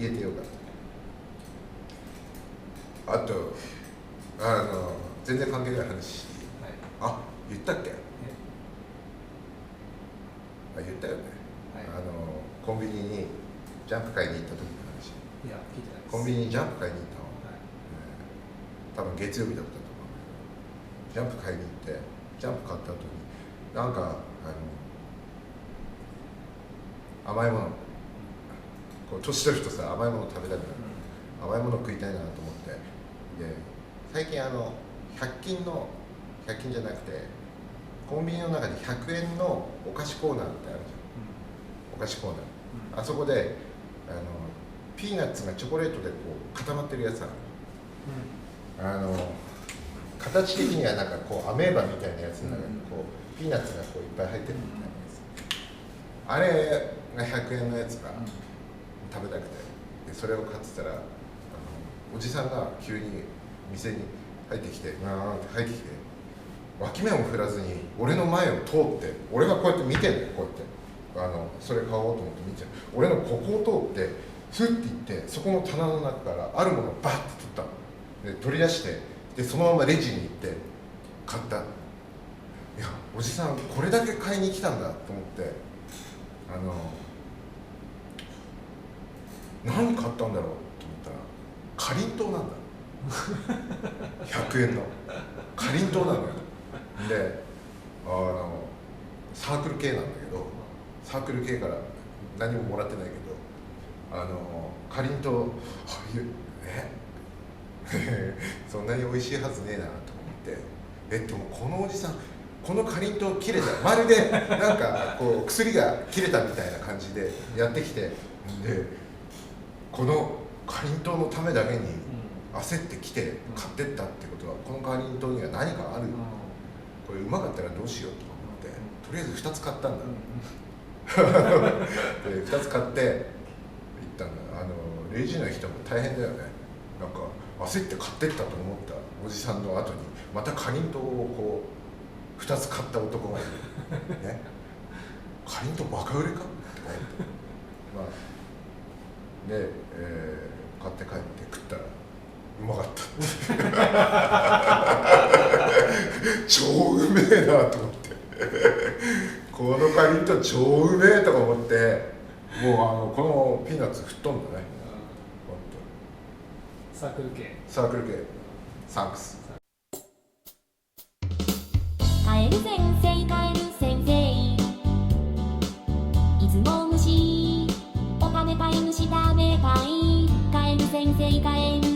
言えてよかった。あと全然関係ない話、はい、あ、言ったっけ？言ったよね、はい、コンビニにジャンプ買いに行った時の話。いや、聞いてないです。コンビニにジャンプ買いに行ったの、はい、多分月曜日だったと思う。ジャンプ買いに行ってジャンプ買った後になんか甘いもの、こう年取るとさ、甘いもの食べたくなる、甘いもの食いたいなと思って、で最近100均じゃなくてコンビニの中に100円のお菓子コーナーってあるじゃん、お菓子コーナー、あそこでピーナッツがチョコレートでこう固まってるやつある、形的にはなんかこうアメーバみたいなやつの中にこうピーナッツがこういっぱい入ってるみたいなやつ、あれが100円のやつが食べたくて、でそれを買ってたらおじさんが急に店に入ってきて、脇目も振らずに俺の前を通って、俺がこうやって見てんだよ、こうやってそれ買おうと思って見てる、俺のここを通ってスッて行って、そこの棚の中からあるものをバッて取ったので、取り出して、でそのままレジに行って買った。いや、おじさんこれだけ買いに来たんだと思って、何買ったんだろうと思ったらかりんとうなんだ100円のかりんとうなのよ。でサークル系なんだけど、サークル系から何ももらってないけどかりんとうそんなに美味しいはずねえなと思って、でもこのおじさんこのかりんとう切れた、まるでなんかこう薬が切れたみたいな感じでやってきて、でこのかりんとうのためだけに焦ってきて買ってったってことは、このかりんとうには何かある、これうまかったらどうしようと思って、とりあえず2つ買ったんだで2つ買って行ったんだ。レジの人も大変だよね。なんか焦って買ってったと思ったおじさんの後にまたかりんとうをこう2つ買った男がいるね。かりんとうバカ売れかとか思って、で、買って帰って食ったらうまかった超うめえなと思ってこのかりんとう超うめえとか思って、もうこのピーナッツ吹っ飛んだね。サークル系サンクス。カエル先生カエル先生、いつも虫お金パイ虫食べパイ、カエル先生カエル